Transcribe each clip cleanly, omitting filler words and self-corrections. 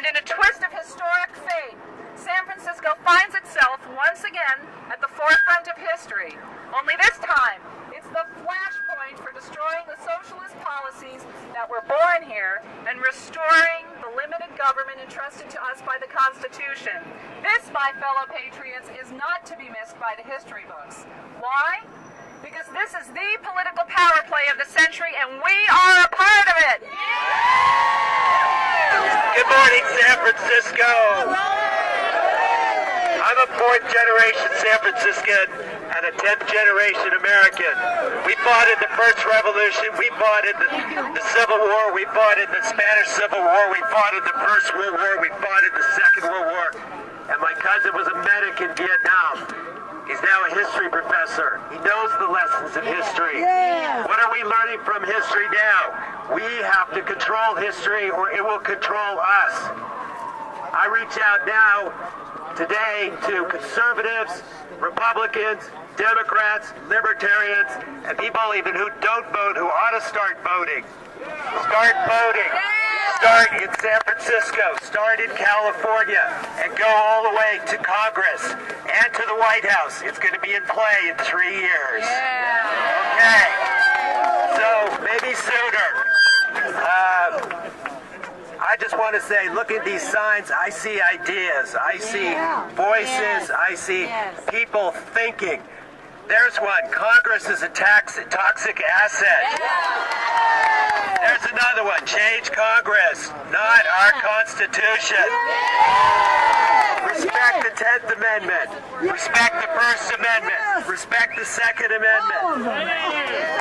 And in a twist of historic fate, San Francisco finds itself once again at the forefront of history. Only this time, it's the flashpoint for destroying the socialist policies that were born here and restoring the limited government entrusted to us by the Constitution. This, my fellow patriots, is not to be missed by the history books. Why? Because this is the political power play of the century, and we are a part of it! Good morning, San Francisco! I'm a fourth-generation San Franciscan and a 10th-generation American. We fought in the First Revolution, we fought in the Civil War, we fought in the Spanish Civil War, we fought in the First World War, we fought in the Second World War, and my cousin was a medic in Vietnam. He's now a history professor. He knows the lessons of history. Yeah. What are we learning from history now? We have to control history or it will control us. I reach out now today to conservatives, Republicans, Democrats, Libertarians, and people even who don't vote who ought to start voting. Start voting. Start in San Francisco, start in California, and go all the way to Congress and to the White House. It's going to be in play in 3 years. Okay, so maybe sooner. I just want to say, look at these signs. I see ideas. I see voices. I see people thinking. There's one. Congress is a toxic asset. There's another one. Change Congress, not our Constitution. Respect the 10th Amendment. Respect the First Amendment. Respect the Second Amendment.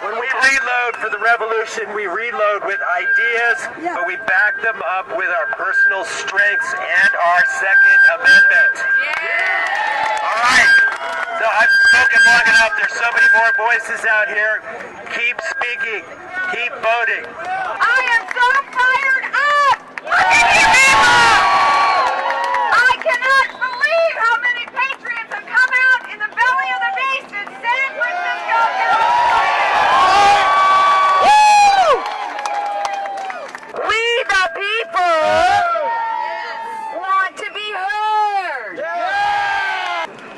When we reload for the revolution, we reload with ideas, but we back them up with our personal strengths and our Second Amendment. All right. So I've spoken long enough. There's so many more voices out here. Keep speaking. Keep voting. I am so fired up! I cannot believe how many patriots have come out in the belly of the beast in San Francisco, California! We the people want to be heard!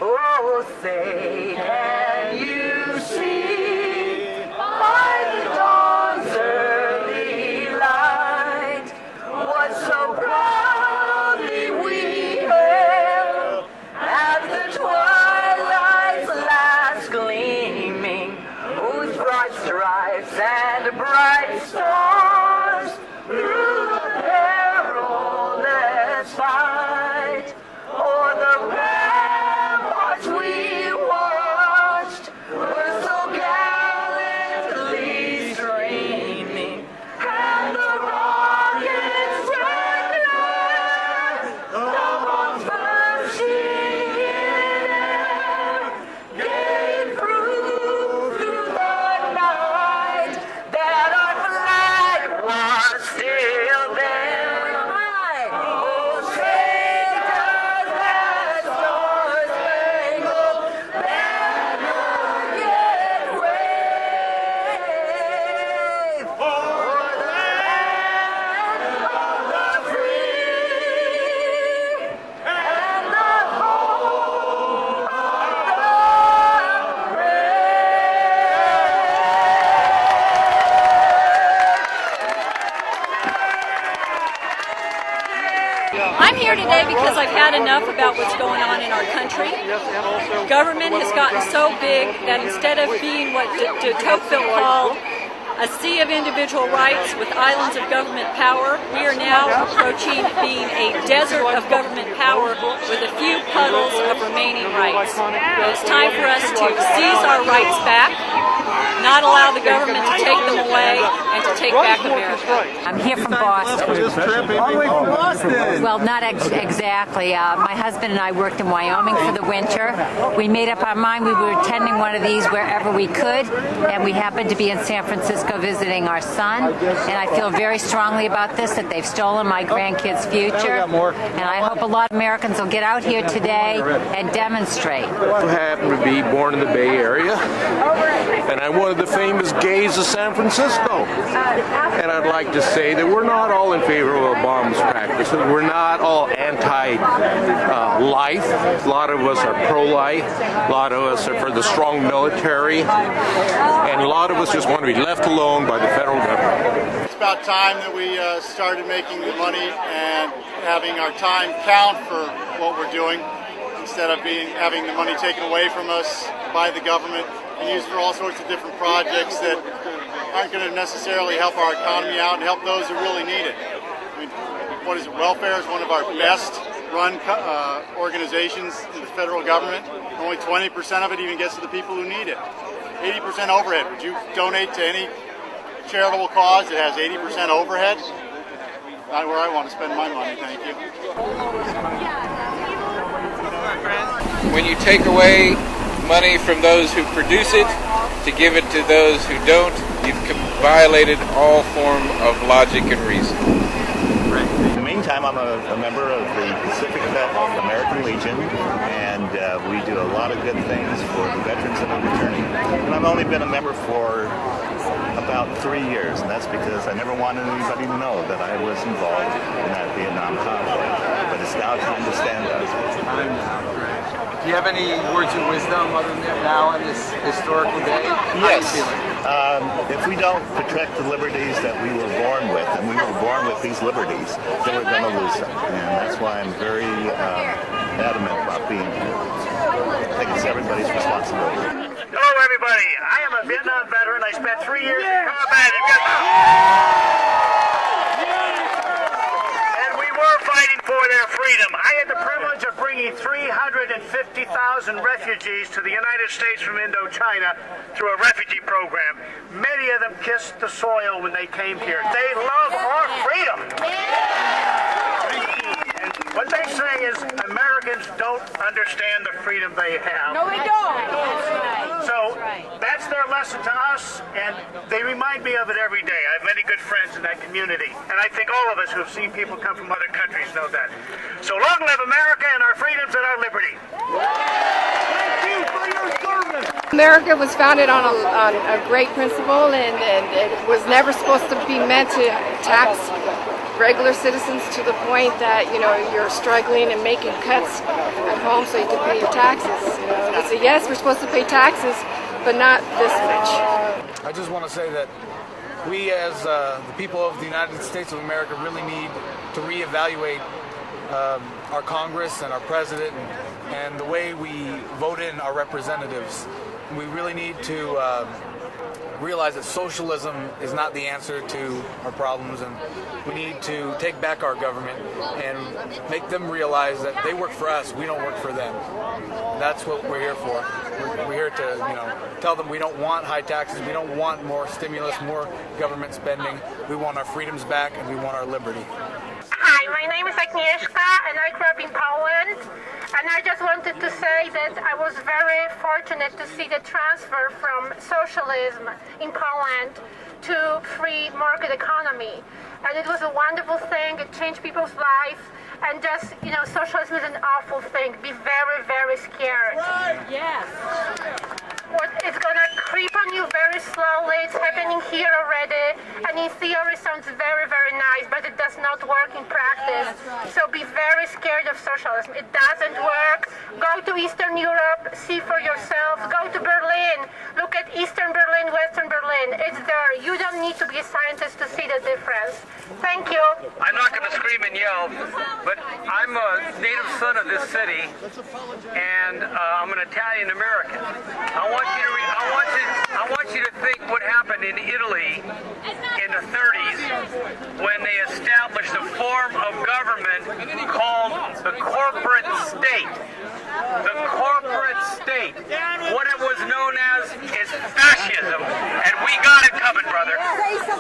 Oh, say can you see by the dawn's early light what so proudly we hailed at the twilight's last gleaming, whose broad stripes and bright stars through the perilous fight o'er the ramparts we watched were so gallantly streaming, and the rockets' red glare of bombs bursting in air gave proof through the night that our flag was still there. Oh, say does that star-spangled banner yet wave o'er the land of the free and the home of the brave? I'm here today because I've had enough about what's going on in our country. Government has gotten so big that instead of being what de Tocqueville called a sea of individual rights with islands of government power, we are now approaching being a desert of government power with a few puddles of remaining rights. It's time for us to seize our rights back, not allow the government to take them away, and to take back America. I'm here from Boston. All the way from Boston. Well, not exactly. My husband and I worked in Wyoming for the winter. We made up our mind we were attending one of these wherever we could, and we happened to be in San Francisco visiting our son. And I feel very strongly about this, that they've stolen my grandkids' future. And I hope a lot of Americans will get out here today and demonstrate. I happen to be born in the Bay Area, and I one of the famous gays of San Francisco. And I'd like to say that we're not all in favor of Obama's practices. We're not all anti-life. A lot of us are pro-life. A lot of us are for the strong military. And a lot of us just want to be left alone by the federal government. It's about time that we started making the money and having our time count for what we're doing, instead of having the money taken away from us by the government and used for all sorts of different projects that aren't going to necessarily help our economy out and help those who really need it. I mean, what is it? Welfare is one of our best run organizations in the federal government. Only 20% of it even gets to the people who need it. 80% overhead. Would you donate to any charitable cause that has 80% overhead? Not where I want to spend my money, thank you. When you take away money from those who produce it to give it to those who don't, you've violated all form of logic and reason. In the meantime, I'm a member of the Pacific American Legion, and we do a lot of good things for the veterans that are returning. And I've only been a member for about 3 years, and that's because I never wanted anybody to know that I was involved in that Vietnam conflict. But it's now time to stand up. Do you have any words of wisdom other than now on this historical day? Yes. If we don't protect the liberties that we were born with, and we were born with these liberties, then we're going to lose them. And that's why I'm very adamant about being here. I think it's everybody's responsibility. Hello, everybody. I am a Vietnam veteran. I spent 3 years in combat in Vietnam. And we were fighting for their freedom. I had the privilege of bringing 350,000 refugees to the United States from Indochina through a refugee program. Many of them kissed the soil when they came here. They love our freedom. And what they say is Americans don't understand the freedom they have. No, we don't. So that's their lesson to us, and they remind me of it every day. I have many good friends in that community, and I think all of us who have seen people come from other countries know that. So long live America and our freedoms and our liberty. Thank you for your service. America was founded on a great principle, and it was never supposed to be meant to tax regular citizens to the point that, you know, you're struggling and making cuts at home so you can pay your taxes. You know, it's a yes, we're supposed to pay taxes, but not this much. I just want to say that we as the people of the United States of America really need to reevaluate our Congress and our president and the way we vote in our representatives. We really need to realize that socialism is not the answer to our problems, and we need to take back our government and make them realize that they work for us, we don't work for them. That's what we're here for. We're here to, you know, tell them we don't want high taxes, we don't want more stimulus, more government spending. We want our freedoms back, and we want our liberty. Hi, my name is Agnieszka, and I grew up in Poland. And I just wanted to say that I was very fortunate to see the transfer from socialism in Poland to free market economy. And it was a wonderful thing. It changed people's lives. And just, you know, socialism is an awful thing. Be very, very scared. Yes. It's going to creep on you very slowly. It's happening here already. And in theory sounds very, very nice, but it does not work in practice. So be very scared of socialism. It doesn't work. Go to Eastern Europe, see for yourself. Go to Berlin. Look at Eastern Berlin, Western Berlin. It's there. You don't need to be a scientist to see the difference. Thank you. I'm not going to scream and yell, but I'm a native son of this city, and I'm an Italian American. I want you to think what happened in Italy in the 30s when they established a form of government called the corporate state. The corporate state. What it was known as is fascism, and we got it coming, brother.